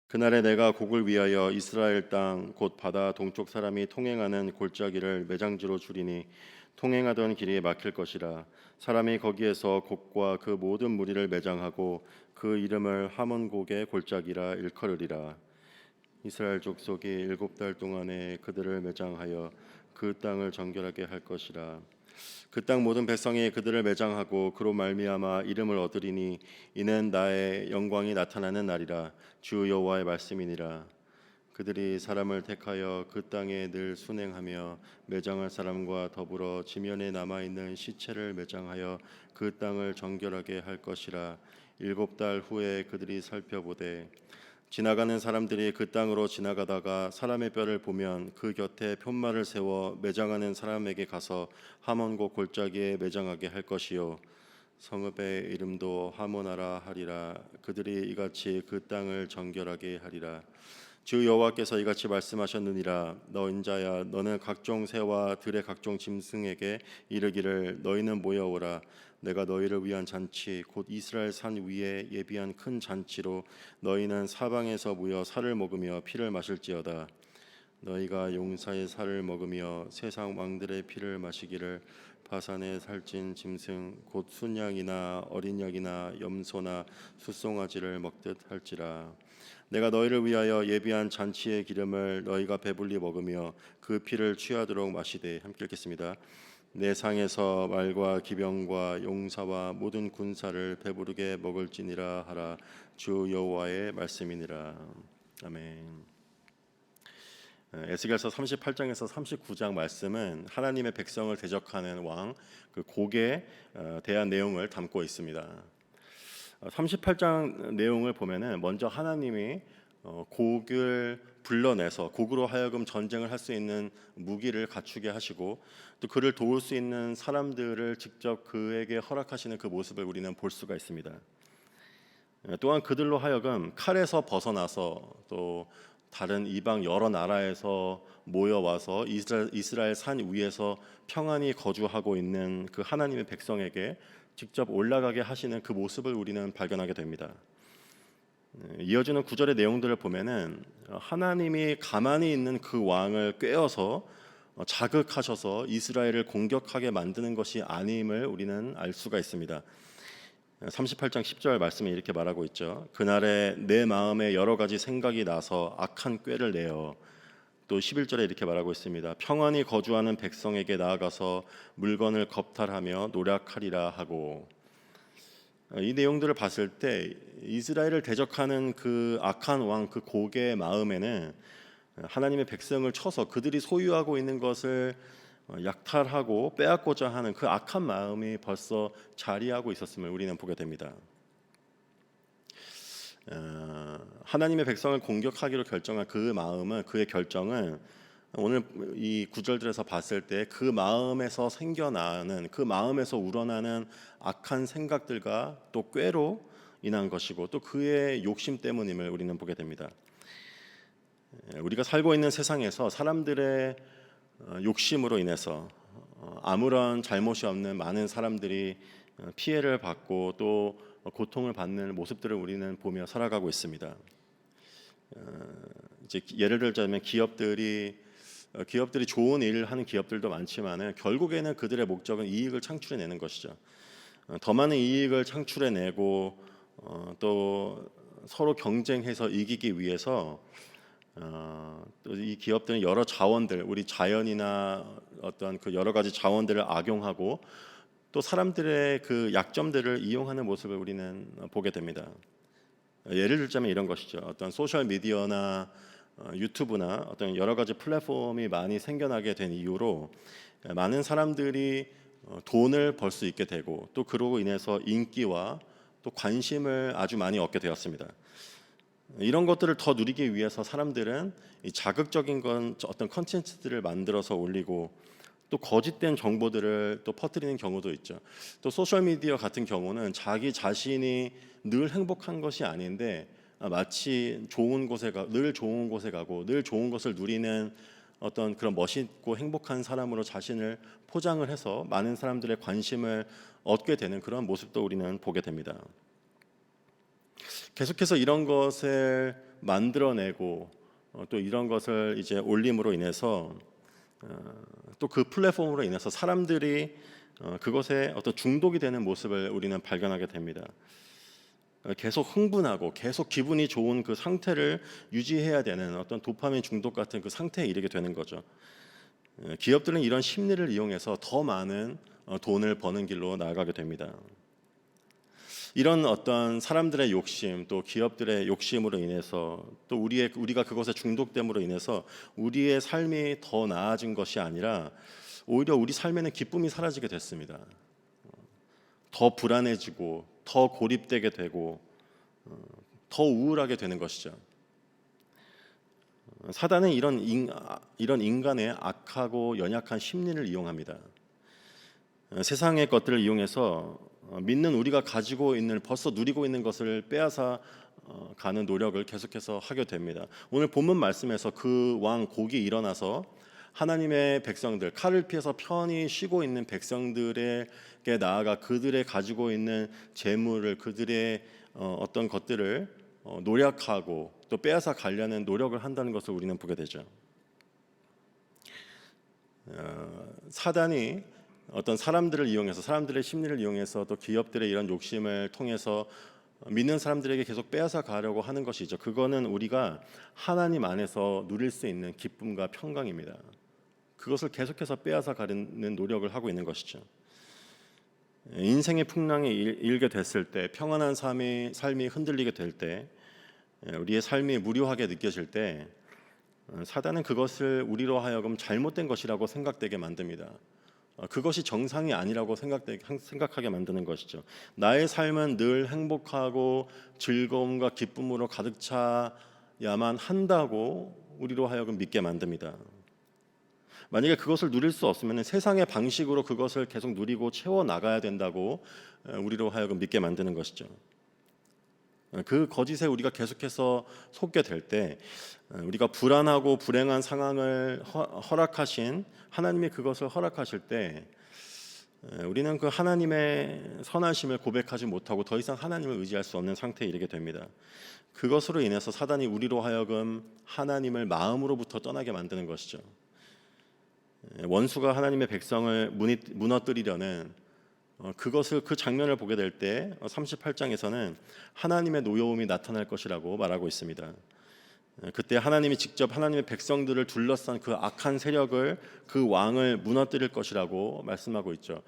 그날에 내가 곡을 위하여 이스라엘 땅 곧 바다 동쪽 사람이 통행하는 골짜기를 매장지로 주리니 통행하던 길이 막힐 것이라. 사람이 거기에서 곡과 그 모든 무리를 매장하고 그 이름을 하몬곡의 골짜기라 일컬으리라. 이스라엘 족속이 7달 동안에 그들을 매장하여 그 땅을 정결하게 할 것이라. 그 땅 모든 백성이 그들을 매장하고 그로 말미암아 이름을 얻으리니 이는 나의 영광이 나타나는 날이라. 주 여호와의 말씀이니라. 그들이 사람을 택하여 그 땅에 늘 순행하며 매장할 사람과 더불어 지면에 남아 있는 시체를 매장하여 그 땅을 정결하게 할 것이라. 7달 후에 그들이 살펴보되 지나가는 사람들이 그 땅으로 지나가다가 사람의 뼈를 보면 그 곁에 편말을 세워 매장하는 사람에게 가서 하몬고 골짜기에 매장하게 할 것이요 성읍의 이름도 하모나라 하리라. 그들이 이같이 그 땅을 정결하게 하리라. 주 여호와께서 이같이 말씀하셨느니라. 너 인자야, 너는 각종 새와 들의 각종 짐승에게 이르기를 너희는 모여오라. 내가 너희를 위한 잔치 곧 이스라엘 산 위에 예비한 큰 잔치로 너희는 사방에서 모여 살을 먹으며 피를 마실지어다. 너희가 용사의 살을 먹으며 세상 왕들의 피를 마시기를 바산에 살찐 짐승 곧 순양이나 어린 양이나 염소나 숫송아지를 먹듯 할지라. 내가 너희를 위하여 예비한 잔치의 기름을 너희가 배불리 먹으며 그 피를 취하도록 마시되. 함께 읽겠습니다. 내 상에서 말과 기병과 용사와 모든 군사를 배부르게 먹을지니라 하라. 주 여호와의 말씀이니라. 아멘. 에스겔서 38장에서 39장 말씀은 하나님의 백성을 대적하는 왕 그 곡에 대한 내용을 담고 있습니다. 38장 내용을 보면은 먼저 하나님이 곡을 불러내서 곡으로 하여금 전쟁을 할 수 있는 무기를 갖추게 하시고 또 그를 도울 수 있는 사람들을 직접 그에게 허락하시는 그 모습을 우리는 볼 수가 있습니다. 또한 그들로 하여금 칼에서 벗어나서 또 다른 이방 여러 나라에서 모여와서 이스라엘 산 위에서 평안히 거주하고 있는 그 하나님의 백성에게 직접 올라가게 하시는 그 모습을 우리는 발견하게 됩니다. 이어지는 구절의 내용들을 보면은 하나님이 가만히 있는 그 왕을 꿰어서 자극하셔서 이스라엘을 공격하게 만드는 것이 아님을 우리는 알 수가 있습니다. 38장 10절 말씀에 이렇게 말하고 있죠. 그날에 내 마음에 여러 가지 생각이 나서 악한 꾀를 내어. 또 11절에 이렇게 말하고 있습니다. 평안히 거주하는 백성에게 나아가서 물건을 겁탈하며 노력하리라 하고. 이 내용들을 봤을 때 이스라엘을 대적하는 그 악한 왕 그 곡의 마음에는 하나님의 백성을 쳐서 그들이 소유하고 있는 것을 약탈하고 빼앗고자 하는 그 악한 마음이 벌써 자리하고 있었음을 우리는 보게 됩니다. 하나님의 백성을 공격하기로 결정한 그 마음은 그의 결정은 오늘 이 구절들에서 봤을 때 그 마음에서 생겨나는 그 마음에서 우러나는 악한 생각들과 또 꾀로 인한 것이고 또 그의 욕심 때문임을 우리는 보게 됩니다. 우리가 살고 있는 세상에서 사람들의 욕심으로 인해서 아무런 잘못이 없는 많은 사람들이 피해를 받고 또 고통을 받는 모습들을 우리는 보며 살아가고 있습니다. 이제 예를 들자면 기업들이 좋은 일을 하는 기업들도 많지만 결국에는 그들의 목적은 이익을 창출해내는 것이죠. 더 많은 이익을 창출해내고 또 서로 경쟁해서 이기기 위해서 또 이 기업들은 여러 자원들, 우리 자연이나 어떤 그 여러 가지 자원들을 악용하고 또 사람들의 그 약점들을 이용하는 모습을 우리는 보게 됩니다. 예를 들자면 이런 것이죠. 어떤 소셜 미디어나 유튜브나 어떤 여러 가지 플랫폼이 많이 생겨나게 된 이유로 많은 사람들이 돈을 벌 수 있게 되고 또 그로 인해서 인기와 또 관심을 아주 많이 얻게 되었습니다. 이런 것들을 더 누리기 위해서 사람들은 이 자극적인 건 어떤 컨텐츠들을 만들어서 올리고 또 거짓된 정보들을 또 퍼뜨리는 경우도 있죠. 또 소셜 미디어 같은 경우는 자기 자신이 늘 행복한 것이 아닌데 마치 늘 좋은 곳에 가고 늘 좋은 것을 누리는 어떤 그런 멋있고 행복한 사람으로 자신을 포장을 해서 많은 사람들의 관심을 얻게 되는 그런 모습도 우리는 보게 됩니다. 계속해서 이런 것을 만들어내고 또 이런 것을 이제 올림으로 인해서 또 그 플랫폼으로 인해서 사람들이 그것에 어떤 중독이 되는 모습을 우리는 발견하게 됩니다. 계속 흥분하고 계속 기분이 좋은 그 상태를 유지해야 되는 어떤 도파민 중독 같은 그 상태에 이르게 되는 거죠. 기업들은 이런 심리를 이용해서 더 많은 돈을 버는 길로 나아가게 됩니다. 이런 어떤 사람들의 욕심, 또 기업들의 욕심으로 인해서 또 우리가 그것에 중독됨으로 인해서 우리의 삶이 더 나아진 것이 아니라 오히려 우리 삶에는 기쁨이 사라지게 됐습니다. 더 불안해지고 더 고립되게 되고 더 우울하게 되는 것이죠. 사단은 이런 인간의 악하고 연약한 심리를 이용합니다. 세상의 것들을 이용해서 믿는 우리가 가지고 있는 벌써 누리고 있는 것을 빼앗아 가는 노력을 계속해서 하게 됩니다. 오늘 본문 말씀에서 그 왕 곡이 일어나서 하나님의 백성들, 칼을 피해서 편히 쉬고 있는 백성들에게 나아가 그들의 가지고 있는 재물을, 그들의 어떤 것들을 노력하고 또 빼앗아 가려는 노력을 한다는 것을 우리는 보게 되죠. 사단이 어떤 사람들을 이용해서, 사람들의 심리를 이용해서 또 기업들의 이런 욕심을 통해서 믿는 사람들에게 계속 빼앗아 가려고 하는 것이죠. 그거는 우리가 하나님 안에서 누릴 수 있는 기쁨과 평강입니다. 그것을 계속해서 빼앗아 가려는 노력을 하고 있는 것이죠. 인생의 풍랑이 일게 됐을 때, 평안한 삶이 흔들리게 될 때, 우리의 삶이 무료하게 느껴질 때 사단은 그것을 우리로 하여금 잘못된 것이라고 생각되게 만듭니다. 그것이 정상이 아니라고 생각하게 만드는 것이죠. 나의 삶은 늘 행복하고 즐거움과 기쁨으로 가득 차야만 한다고 우리로 하여금 믿게 만듭니다. 만약에 그것을 누릴 수 없으면 세상의 방식으로 그것을 계속 누리고 채워 나가야 된다고 우리로 하여금 믿게 만드는 것이죠. 그 거짓에 우리가 계속해서 속게 될 때 우리가 불안하고 불행한 상황을 허락하신 하나님이 그것을 허락하실 때 우리는 그 하나님의 선하심을 고백하지 못하고 더 이상 하나님을 의지할 수 없는 상태에 이르게 됩니다. 그것으로 인해서 사단이 우리로 하여금 하나님을 마음으로부터 떠나게 만드는 것이죠. 원수가 하나님의 백성을 무너뜨리려는 그 장면을 보게 될 때 38장에서는 하나님의 노여움이 나타날 것이라고 말하고 있습니다. 그때 하나님이 직접 하나님의 백성들을 둘러싼 그 악한 세력을, 그 왕을 무너뜨릴 것이라고 말씀하고 있죠.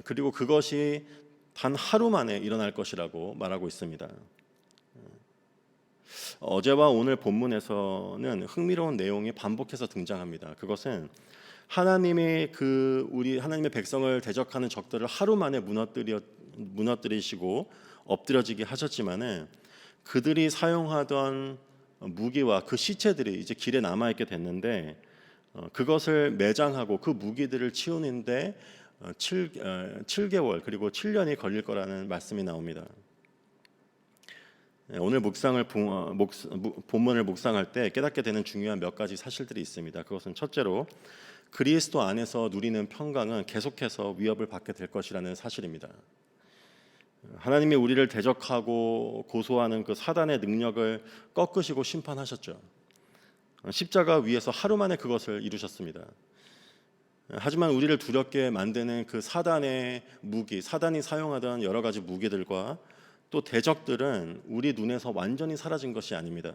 그리고 그것이 단 하루 만에 일어날 것이라고 말하고 있습니다. 어제와 오늘 본문에서는 흥미로운 내용이 반복해서 등장합니다. 그것은 하나님이 하나님의 백성을 대적하는 적들을 하루 만에 무너뜨리시고 엎드려지게 하셨지만은 그들이 사용하던 무기와 그 시체들이 이제 길에 남아 있게 됐는데 그것을 매장하고 그 무기들을 치우는데 7개월 그리고 7년이 걸릴 거라는 말씀이 나옵니다. 오늘 본문을 묵상할 때 깨닫게 되는 중요한 몇 가지 사실들이 있습니다. 그것은 첫째로 그리스도 안에서 누리는 평강은 계속해서 위협을 받게 될 것이라는 사실입니다. 하나님이 우리를 대적하고 고소하는 그 사단의 능력을 꺾으시고 심판하셨죠. 십자가 위에서 하루 만에 그것을 이루셨습니다. 하지만 우리를 두렵게 만드는 그 사단의 무기, 사단이 사용하던 여러 가지 무기들과 또 대적들은 우리 눈에서 완전히 사라진 것이 아닙니다.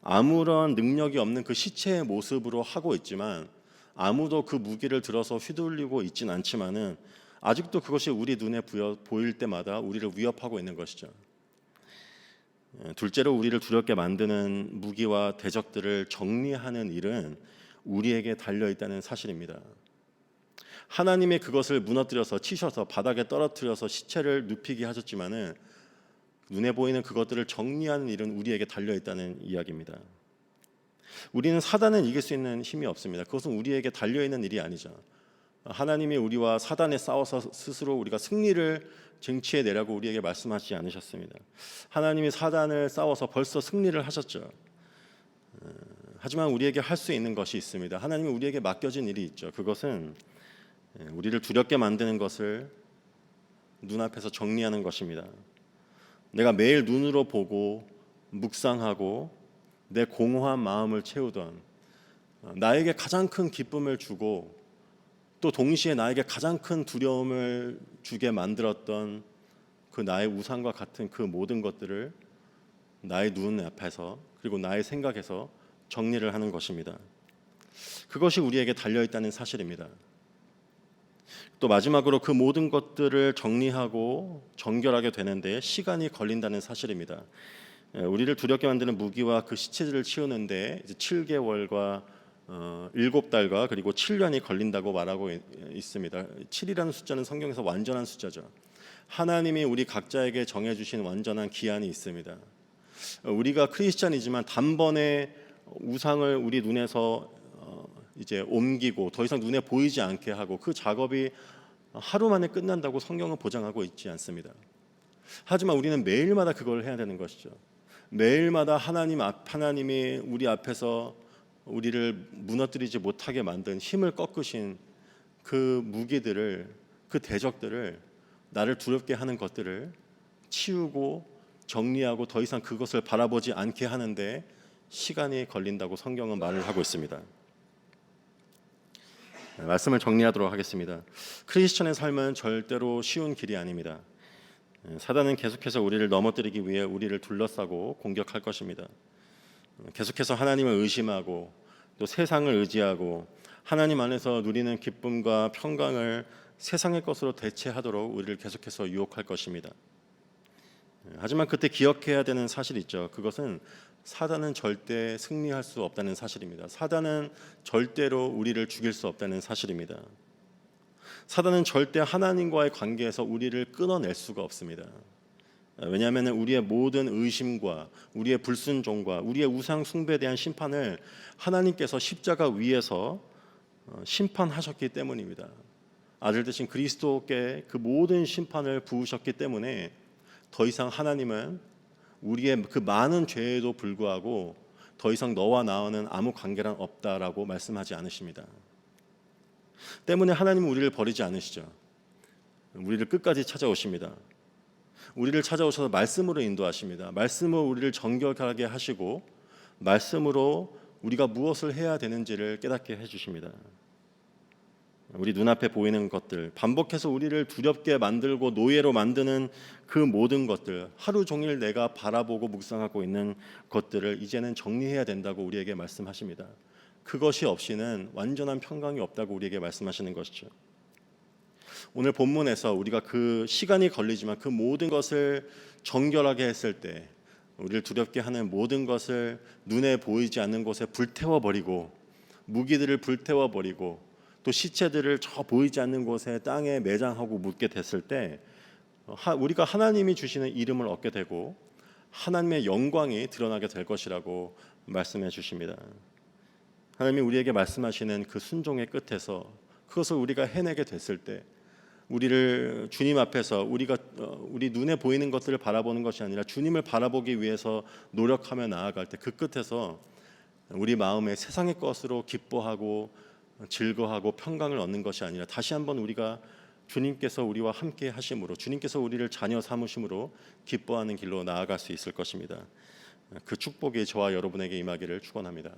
아무런 능력이 없는 그 시체의 모습으로 하고 있지만 아무도 그 무기를 들어서 휘둘리고 있진 않지만은 아직도 그것이 우리 눈에 보일 때마다 우리를 위협하고 있는 것이죠. 둘째로 우리를 두렵게 만드는 무기와 대적들을 정리하는 일은 우리에게 달려 있다는 사실입니다. 하나님이 그것을 무너뜨려서 치셔서 바닥에 떨어뜨려서 시체를 눕히게 하셨지만은 눈에 보이는 그것들을 정리하는 일은 우리에게 달려 있다는 이야기입니다. 우리는 사단을 이길 수 있는 힘이 없습니다. 그것은 우리에게 달려 있는 일이 아니죠. 하나님이 우리와 사단에 싸워서 스스로 우리가 승리를 쟁취해 내라고 우리에게 말씀하시지 않으셨습니다. 하나님이 사단을 싸워서 벌써 승리를 하셨죠. 하지만 우리에게 할 수 있는 것이 있습니다. 하나님이 우리에게 맡겨진 일이 있죠. 그것은 우리를 두렵게 만드는 것을 눈앞에서 정리하는 것입니다. 내가 매일 눈으로 보고 묵상하고 내 공허한 마음을 채우던, 나에게 가장 큰 기쁨을 주고 또 동시에 나에게 가장 큰 두려움을 주게 만들었던 그 나의 우상과 같은 그 모든 것들을 나의 눈 앞에서 그리고 나의 생각에서 정리를 하는 것입니다. 그것이 우리에게 달려있다는 사실입니다. 또 마지막으로 그 모든 것들을 정리하고 정결하게 되는데 시간이 걸린다는 사실입니다. 우리를 두렵게 만드는 무기와 그 시체들을 치우는데 7개월과 7달과 그리고 7년이 걸린다고 말하고 있습니다. 7이라는 숫자는 성경에서 완전한 숫자죠. 하나님이 우리 각자에게 정해주신 완전한 기한이 있습니다. 우리가 크리스찬이지만 단번에 우상을 우리 눈에서 이제 옮기고 더 이상 눈에 보이지 않게 하고 그 작업이 하루 만에 끝난다고 성경은 보장하고 있지 않습니다. 하지만 우리는 매일마다 그걸 해야 되는 것이죠. 매일마다 하나님이 우리 앞에서 우리를 무너뜨리지 못하게 만든 힘을 꺾으신 그 무기들을, 그 대적들을, 나를 두렵게 하는 것들을 치우고 정리하고 더 이상 그것을 바라보지 않게 하는데 시간이 걸린다고 성경은 말을 하고 있습니다. 말씀을 정리하도록 하겠습니다. 크리스천의 삶은 절대로 쉬운 길이 아닙니다. 사단은 계속해서 우리를 넘어뜨리기 위해 우리를 둘러싸고 공격할 것입니다. 계속해서 하나님을 의심하고 또 세상을 의지하고 하나님 안에서 누리는 기쁨과 평강을 세상의 것으로 대체하도록 우리를 계속해서 유혹할 것입니다. 하지만 그때 기억해야 되는 사실이 있죠. 그것은 사단은 절대 승리할 수 없다는 사실입니다. 사단은 절대로 우리를 죽일 수 없다는 사실입니다. 사단은 절대 하나님과의 관계에서 우리를 끊어낼 수가 없습니다. 왜냐하면 우리의 모든 의심과 우리의 불순종과 우리의 우상 숭배에 대한 심판을 하나님께서 십자가 위에서 심판하셨기 때문입니다. 아들 되신 그리스도께 그 모든 심판을 부으셨기 때문에 더 이상 하나님은 우리의 그 많은 죄에도 불구하고 더 이상 너와 나와는 아무 관계란 없다라고 말씀하지 않으십니다. 때문에 하나님은 우리를 버리지 않으시죠. 우리를 끝까지 찾아오십니다. 우리를 찾아오셔서 말씀으로 인도하십니다. 말씀으로 우리를 정결하게 하시고 말씀으로 우리가 무엇을 해야 되는지를 깨닫게 해주십니다. 우리 눈앞에 보이는 것들, 반복해서 우리를 두렵게 만들고 노예로 만드는 그 모든 것들, 하루 종일 내가 바라보고 묵상하고 있는 것들을 이제는 정리해야 된다고 우리에게 말씀하십니다. 그것이 없이는 완전한 평강이 없다고 우리에게 말씀하시는 것이죠. 오늘 본문에서 우리가 그 시간이 걸리지만 그 모든 것을 정결하게 했을 때 우리를 두렵게 하는 모든 것을 눈에 보이지 않는 곳에 불태워버리고 무기들을 불태워버리고 또 시체들을 저 보이지 않는 곳에 땅에 매장하고 묻게 됐을 때 우리가 하나님이 주시는 이름을 얻게 되고 하나님의 영광이 드러나게 될 것이라고 말씀해 주십니다. 하나님이 우리에게 말씀하시는 그 순종의 끝에서 그것을 우리가 해내게 됐을 때 우리를 주님 앞에서 우리 눈에 보이는 것들을 바라보는 것이 아니라 주님을 바라보기 위해서 노력하며 나아갈 때 그 끝에서 우리 마음에 세상의 것으로 기뻐하고 즐거워하고 평강을 얻는 것이 아니라 다시 한번 우리가 주님께서 우리와 함께 하심으로 주님께서 우리를 자녀 삼으심으로 기뻐하는 길로 나아갈 수 있을 것입니다. 그 축복이 저와 여러분에게 임하기를 축원합니다.